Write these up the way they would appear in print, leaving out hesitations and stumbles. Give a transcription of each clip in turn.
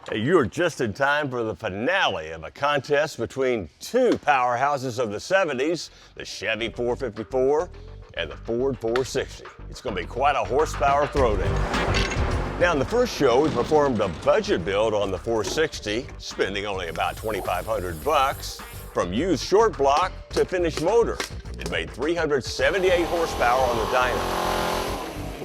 Hey, you're just in time for the finale of a contest between two powerhouses of the 70s, the Chevy 454 and the Ford 460. It's going to be quite a horsepower throwdown. Now, in the first show, we performed a budget build on the 460, spending only about $2,500, from used short block to finished motor. It made 378 horsepower on the dyno.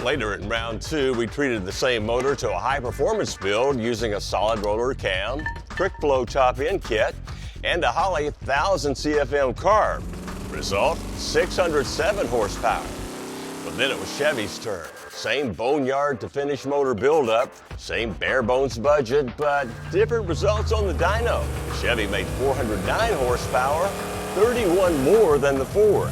Later in round two, we treated the same motor to a high-performance build using a solid roller cam, quick flow top-end kit, and a Holley 1000 CFM carb. Result, 607 horsepower. But then it was Chevy's turn. Same boneyard to finish motor buildup, same bare bones budget, but different results on the dyno. Chevy made 409 horsepower, 31 more than the Ford.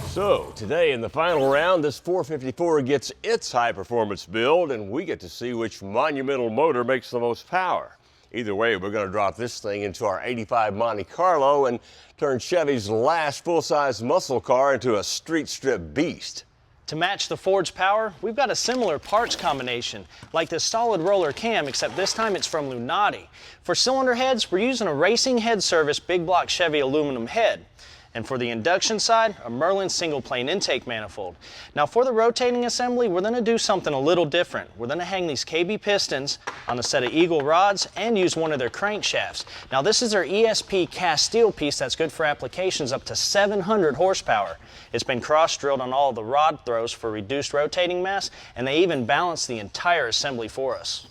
So today in the final round, this 454 gets its high performance build, and we get to see which monumental motor makes the most power. Either way, we're going to drop this thing into our 85 Monte Carlo and turn Chevy's last full-size muscle car into a street strip beast. To match the Ford's power, we've got a similar parts combination, like this solid roller cam, except this time it's from Lunati. For cylinder heads, we're using a racing head service big block Chevy aluminum head. And for the induction side, a Merlin single plane intake manifold. Now for the rotating assembly, we're gonna do something a little different. We're gonna hang these KB pistons on a set of Eagle rods and use one of their crankshafts. Now this is our ESP cast steel piece that's good for applications up to 700 horsepower. It's been cross-drilled on all of the rod throws for reduced rotating mass, and they even balance the entire assembly for us.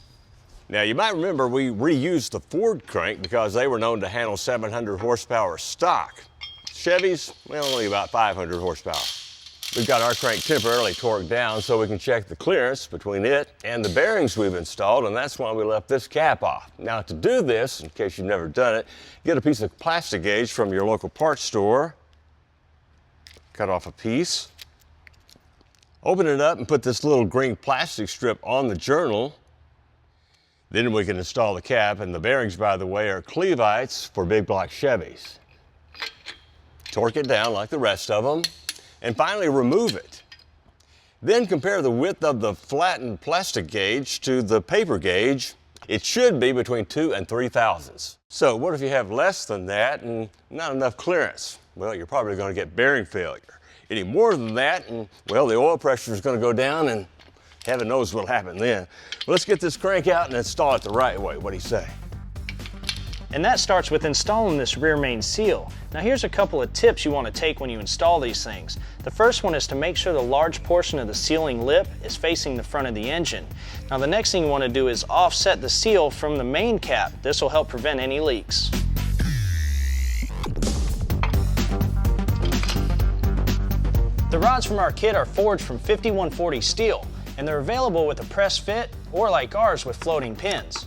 Now you might remember we reused the Ford crank because they were known to handle 700 horsepower stock. Chevy's, well, only about 500 horsepower. We've got our crank temporarily torqued down so we can check the clearance between it and the bearings we've installed, and that's why we left this cap off. Now to do this, in case you've never done it, get a piece of plastic gauge from your local parts store, cut off a piece, open it up and put this little green plastic strip on the journal. Then we can install the cap, and the bearings, by the way, are Clevites for big block Chevys. Torque it down like the rest of them, and finally remove it. Then compare the width of the flattened plastic gauge to the paper gauge. It should be between 2 and 3 thousandths. So what if you have less than that and not enough clearance? Well, you're probably going to get bearing failure. Any more than that, and well, the oil pressure is going to go down, and heaven knows what'll happen then. Well, let's get this crank out and install it the right way. What do you say? And that starts with installing this rear main seal. Now here's a couple of tips you want to take when you install these things. The first one is to make sure the large portion of the sealing lip is facing the front of the engine. Now the next thing you want to do is offset the seal from the main cap. This will help prevent any leaks. The rods from our kit are forged from 5140 steel, and they're available with a press fit or like ours with floating pins.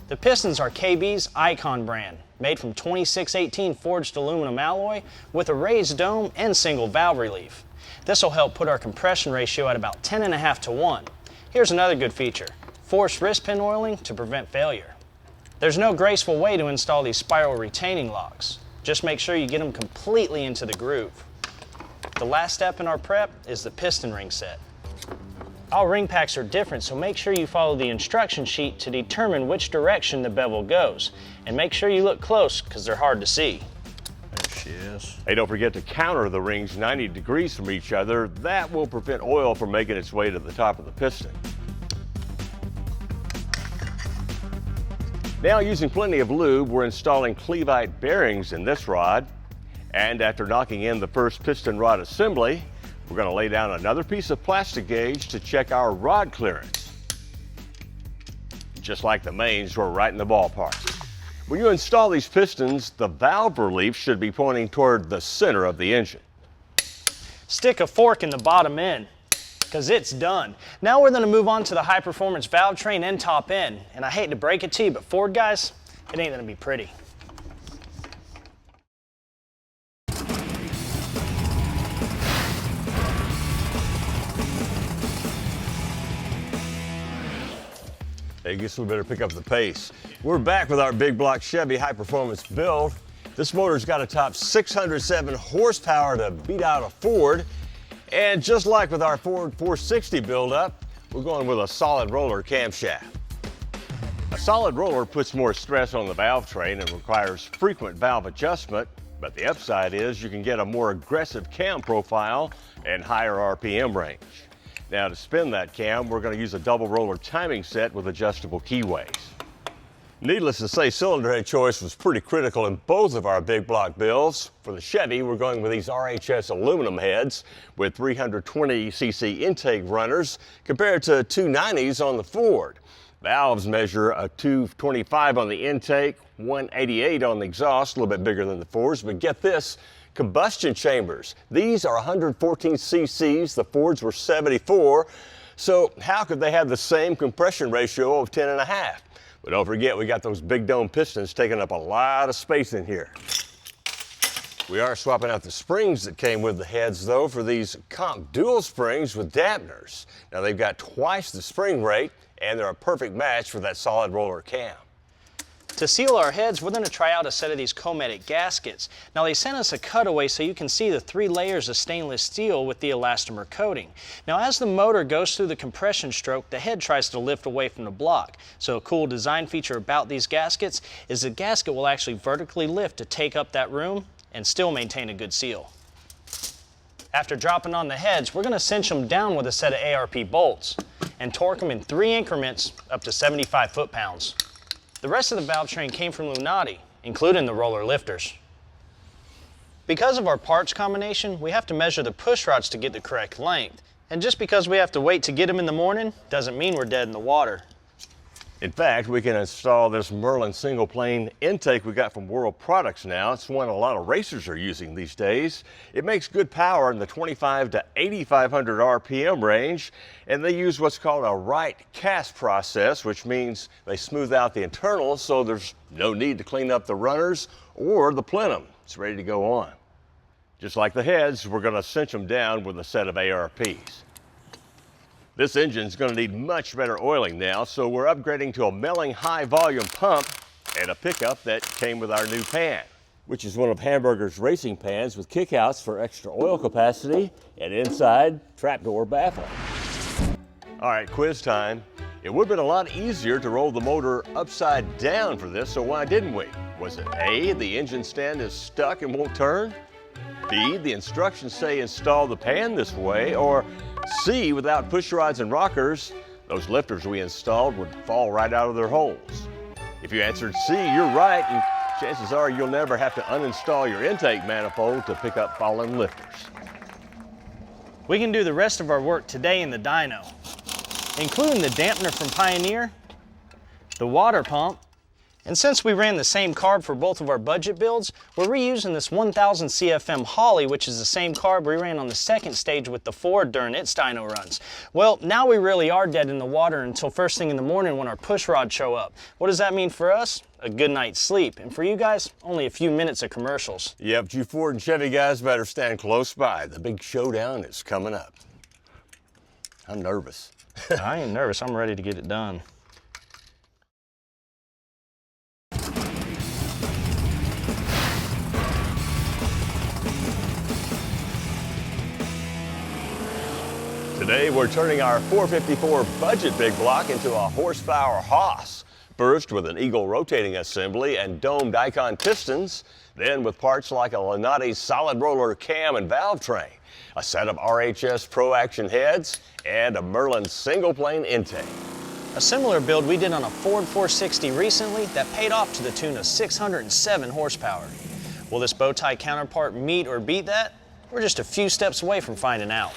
The pistons are KB's Icon brand, made from 2618 forged aluminum alloy with a raised dome and single valve relief. This will help put our compression ratio at about 10.5 to 1. Here's another good feature, forced wrist pin oiling to prevent failure. There's no graceful way to install these spiral retaining locks. Just make sure you get them completely into the groove. The last step in our prep is the piston ring set. All ring packs are different, so make sure you follow the instruction sheet to determine which direction the bevel goes. And make sure you look close, because they're hard to see. There she is. Hey, don't forget to counter the rings 90 degrees from each other. That will prevent oil from making its way to the top of the piston. Now, using plenty of lube, we're installing Clevite bearings in this rod. And after knocking in the first piston rod assembly, we're going to lay down another piece of plastic gauge to check our rod clearance. Just like the mains, we're right in the ballpark. When you install these pistons, the valve relief should be pointing toward the center of the engine. Stick a fork in the bottom end, because it's done. Now we're going to move on to the high-performance Valvetrain and top end. And I hate to break it to you, but Ford guys, it ain't going to be pretty. I guess we better pick up the pace. We're back with our big block Chevy high performance build. This motor's got a top 607 horsepower to beat out a Ford. And just like with our Ford 460 buildup, we're going with a solid roller camshaft. A solid roller puts more stress on the valve train and requires frequent valve adjustment, but the upside is you can get a more aggressive cam profile and higher RPM range. Now to spin that cam, we're going to use a double roller timing set with adjustable keyways. Needless to say, cylinder head choice was pretty critical in both of our big block builds. For the Chevy, we're going with these RHS aluminum heads with 320cc intake runners compared to 290s on the Ford. Valves measure a 225 on the intake, 188 on the exhaust, a little bit bigger than the Fords, but get this, combustion chambers. These are 114 cc's, the Fords were 74, so how could they have the same compression ratio of 10.5? But don't forget, we got those big dome pistons taking up a lot of space in here. We are swapping out the springs that came with the heads though for these comp dual springs with dampeners. Now they've got twice the spring rate and they're a perfect match for that solid roller cam. To seal our heads, we're going to try out a set of these Cometic gaskets. Now they sent us a cutaway so you can see the 3 layers of stainless steel with the elastomer coating. Now as the motor goes through the compression stroke, the head tries to lift away from the block. So a cool design feature about these gaskets is the gasket will actually vertically lift to take up that room and still maintain a good seal. After dropping on the heads, we're going to cinch them down with a set of ARP bolts and torque them in 3 increments up to 75 foot-pounds. The rest of the valve train came from Lunati, including the roller lifters. Because of our parts combination, we have to measure the push rods to get the correct length. And just because we have to wait to get them in the morning, doesn't mean we're dead in the water. In fact, we can install this Merlin single plane intake we got from World Products now. It's one a lot of racers are using these days. It makes good power in the 25 to 8,500 RPM range, and they use what's called a right cast process, which means they smooth out the internals so there's no need to clean up the runners or the plenum. It's ready to go on. Just like the heads, we're going to cinch them down with a set of ARPs. This engine's going to need much better oiling now, so we're upgrading to a milling high volume pump and a pickup that came with our new pan, which is one of Hamburger's racing pans with kickouts for extra oil capacity and inside trapdoor baffle. All right, quiz time. It would have been a lot easier to roll the motor upside down for this, so why didn't we? Was it A, the engine stand is stuck and won't turn? B, the instructions say install the pan this way, or C, without push rods and rockers, those lifters we installed would fall right out of their holes. If you answered C, you're right, and chances are you'll never have to uninstall your intake manifold to pick up fallen lifters. We can do the rest of our work today in the dyno, including the dampener from Pioneer, the water pump, and since we ran the same carb for both of our budget builds, we're reusing this 1000 CFM Holly, which is the same carb we ran on the second stage with the Ford during its dyno runs. Well, now we really are dead in the water until first thing in the morning when our push rods show up. What does that mean for us? A good night's sleep. And for you guys, only a few minutes of commercials. Yep, you Ford and Chevy guys better stand close by. The big showdown is coming up. I'm nervous. I ain't nervous, I'm ready to get it done. Today we're turning our 454 budget big block into a horsepower hoss. First with an Eagle rotating assembly and domed Icon pistons, then with parts like a Lunati solid roller cam and valve train, a set of RHS Pro Action heads, and a Merlin single plane intake. A similar build we did on a Ford 460 recently that paid off to the tune of 607 horsepower. Will this bow tie counterpart meet or beat that? We're just a few steps away from finding out.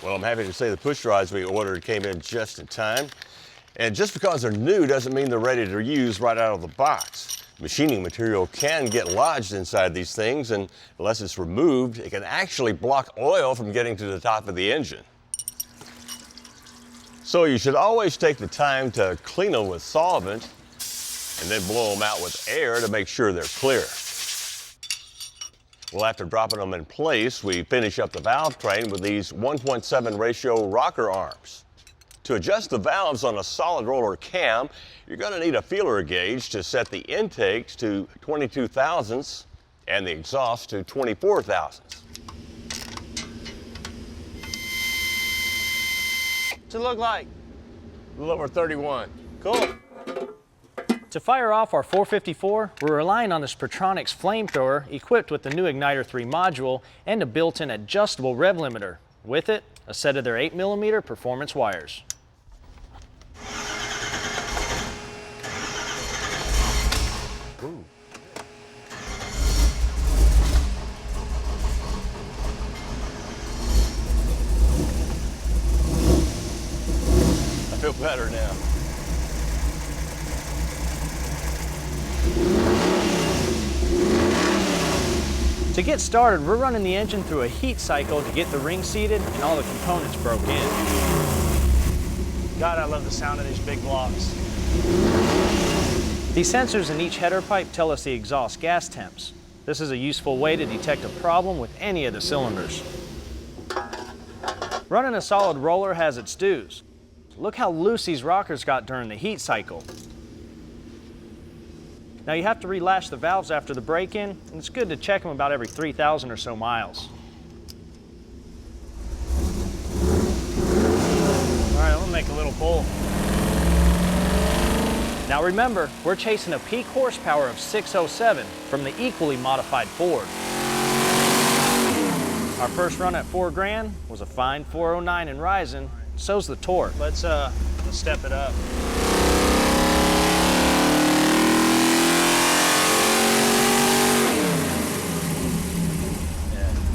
Well, I'm happy to say the push rods we ordered came in just in time. And just because they're new doesn't mean they're ready to use right out of the box. Machining material can get lodged inside these things, and unless it's removed, it can actually block oil from getting to the top of the engine. So you should always take the time to clean them with solvent and then blow them out with air to make sure they're clear. Well, after dropping them in place, we finish up the valve train with these 1.7 ratio rocker arms. To adjust the valves on a solid roller cam, you're going to need a feeler gauge to set the intakes to 22 thousandths and the exhaust to 24 thousandths. What's it look like? A little over 31. Cool. To fire off our 454, we're relying on this Pertronix flamethrower equipped with the new Igniter 3 module and a built-in adjustable rev limiter. With it, a set of their 8mm performance wires. Ooh. I feel better now. To get started, we're running the engine through a heat cycle to get the ring seated and all the components broke in. God, I love the sound of these big blocks. These sensors in each header pipe tell us the exhaust gas temps. This is a useful way to detect a problem with any of the cylinders. Running a solid roller has its dues. Look how loose these rockers got during the heat cycle. Now you have to relash the valves after the break-in, and it's good to check them about every 3,000 or so miles. All right, I'm gonna make a little pull. Now remember, we're chasing a peak horsepower of 607 from the equally modified Ford. Our first run at 4 grand was a fine 409 and rising, so's the torque. Let's step it up.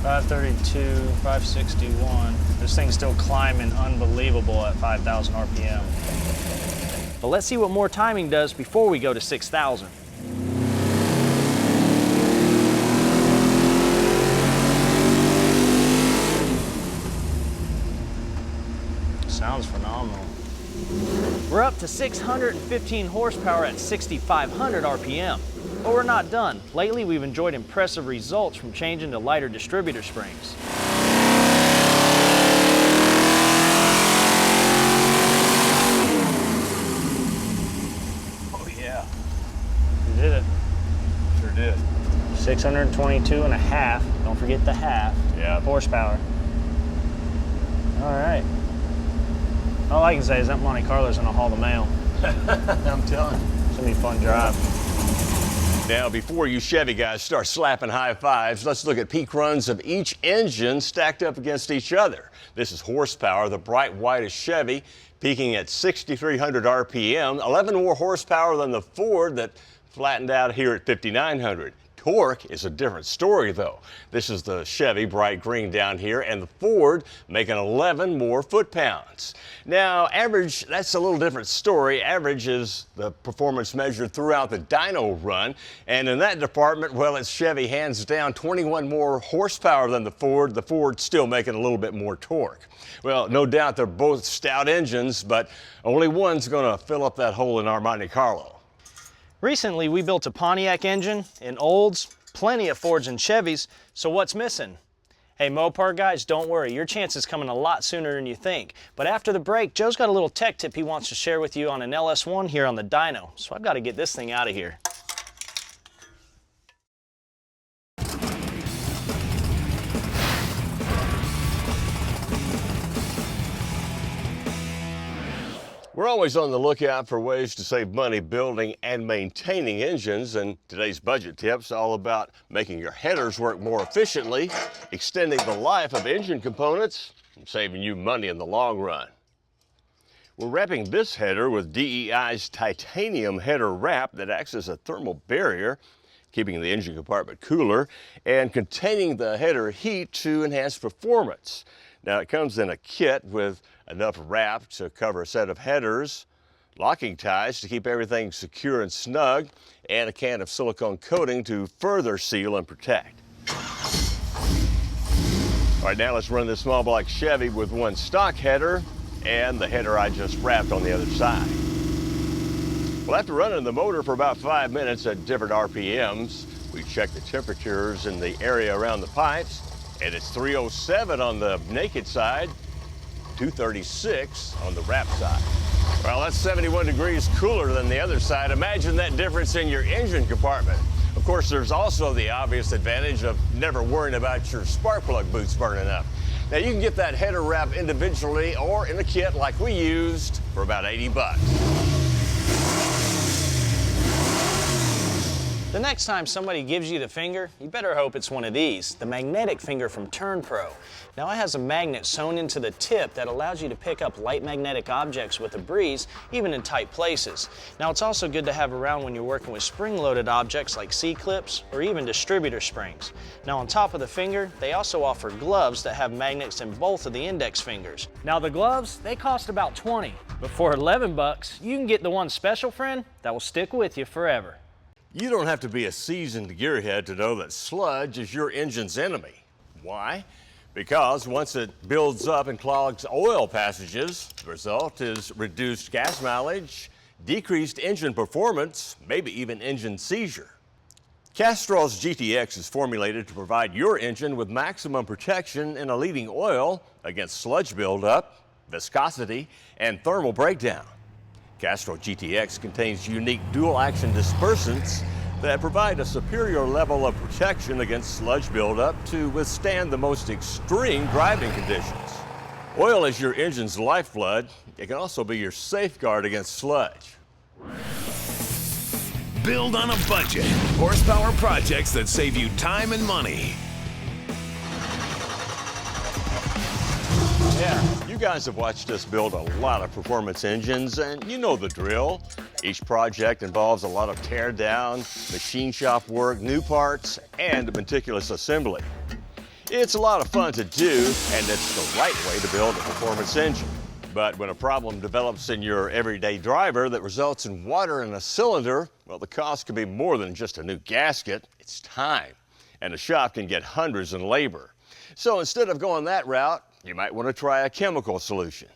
532, 561. This thing's still climbing unbelievable at 5,000 RPM. But let's see what more timing does before we go to 6,000. Sounds phenomenal. We're up to 615 horsepower at 6,500 RPM. But we're not done. Lately, we've enjoyed impressive results from changing to lighter distributor springs. Oh yeah. We did it. Sure did. 622 and a half. Don't forget the half. Yeah. Horsepower. All right. All I can say is that Monte Carlo's gonna haul the mail. I'm telling you. It's gonna be a fun drive. Now, before you Chevy guys start slapping high fives, let's look at peak runs of each engine stacked up against each other. This is horsepower. The bright white is Chevy, peaking at 6,300 RPM, 11 more horsepower than the Ford that flattened out here at 5,900. Torque is a different story though. This is the Chevy bright green down here and the Ford making 11 more foot-pounds. Now average, that's a little different story. Average is the performance measured throughout the dyno run, and in that department, well, it's Chevy hands down 21 more horsepower than the Ford still making a little bit more torque. Well, no doubt they're both stout engines, but only one's gonna fill up that hole in our Monte Carlo. Recently, we built a Pontiac engine in Olds, plenty of Fords and Chevys, so what's missing? Hey, Mopar guys, don't worry, your chance is coming a lot sooner than you think. But after the break, Joe's got a little tech tip he wants to share with you on an LS1 here on the dyno, so I've got to get this thing out of here. We're always on the lookout for ways to save money building and maintaining engines, and today's budget tip's all about making your headers work more efficiently, extending the life of engine components, and saving you money in the long run. We're wrapping this header with DEI's titanium header wrap that acts as a thermal barrier, keeping the engine compartment cooler and containing the header heat to enhance performance. Now it comes in a kit with enough wrap to cover a set of headers, locking ties to keep everything secure and snug, and a can of silicone coating to further seal and protect. All right, now let's run this small block Chevy with one stock header and the header I just wrapped on the other side. Well, after running the motor for about 5 minutes at different RPMs, we check the temperatures in the area around the pipes, and it's 307 on the naked side, 236 on the wrap side. Well, that's 71 degrees cooler than the other side. Imagine that difference in your engine compartment. Of course, there's also the obvious advantage of never worrying about your spark plug boots burning up. Now, you can get that header wrap individually or in a kit like we used for about 80 bucks. The next time somebody gives you the finger, you better hope it's one of these, the magnetic finger from TurnPro. Now it has a magnet sewn into the tip that allows you to pick up light magnetic objects with a breeze, even in tight places. Now it's also good to have around when you're working with spring-loaded objects like C-clips or even distributor springs. Now on top of the finger, they also offer gloves that have magnets in both of the index fingers. Now the gloves, they cost about $20, but for $11, you can get the one special, friend, that will stick with you forever. You don't have to be a seasoned gearhead to know that sludge is your engine's enemy. Why? Because once it builds up and clogs oil passages, the result is reduced gas mileage, decreased engine performance, maybe even engine seizure. Castrol's GTX is formulated to provide your engine with maximum protection in a leading oil against sludge buildup, viscosity, and thermal breakdown. Castrol GTX contains unique dual-action dispersants that provide a superior level of protection against sludge buildup to withstand the most extreme driving conditions. Oil is your engine's lifeblood. It can also be your safeguard against sludge. Build on a budget. Horsepower projects that save you time and money. Yeah, you guys have watched us build a lot of performance engines, and you know the drill. Each project involves a lot of tear down, machine shop work, new parts, and meticulous assembly. It's a lot of fun to do, and it's the right way to build a performance engine. But when a problem develops in your everyday driver that results in water in a cylinder, well, the cost can be more than just a new gasket. It's time, and the shop can get hundreds in labor. So instead of going that route, you might want to try a chemical solution.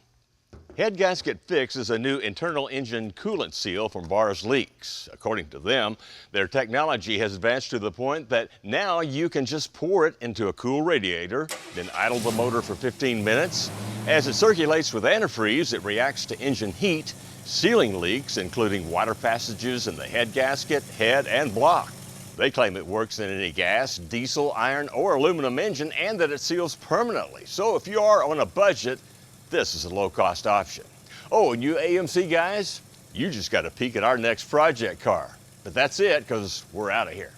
Head Gasket Fix is a new internal engine coolant seal from Bars Leaks. According to them, their technology has advanced to the point that now you can just pour it into a cool radiator, then idle the motor for 15 minutes. As it circulates with antifreeze, it reacts to engine heat, sealing leaks, including water passages in the head gasket, head, and block. They claim it works in any gas, diesel, iron, or aluminum engine, and that it seals permanently. So if you are on a budget, this is a low-cost option. Oh, and you AMC guys, you just got to peek at our next project car. But that's it, because we're out of here.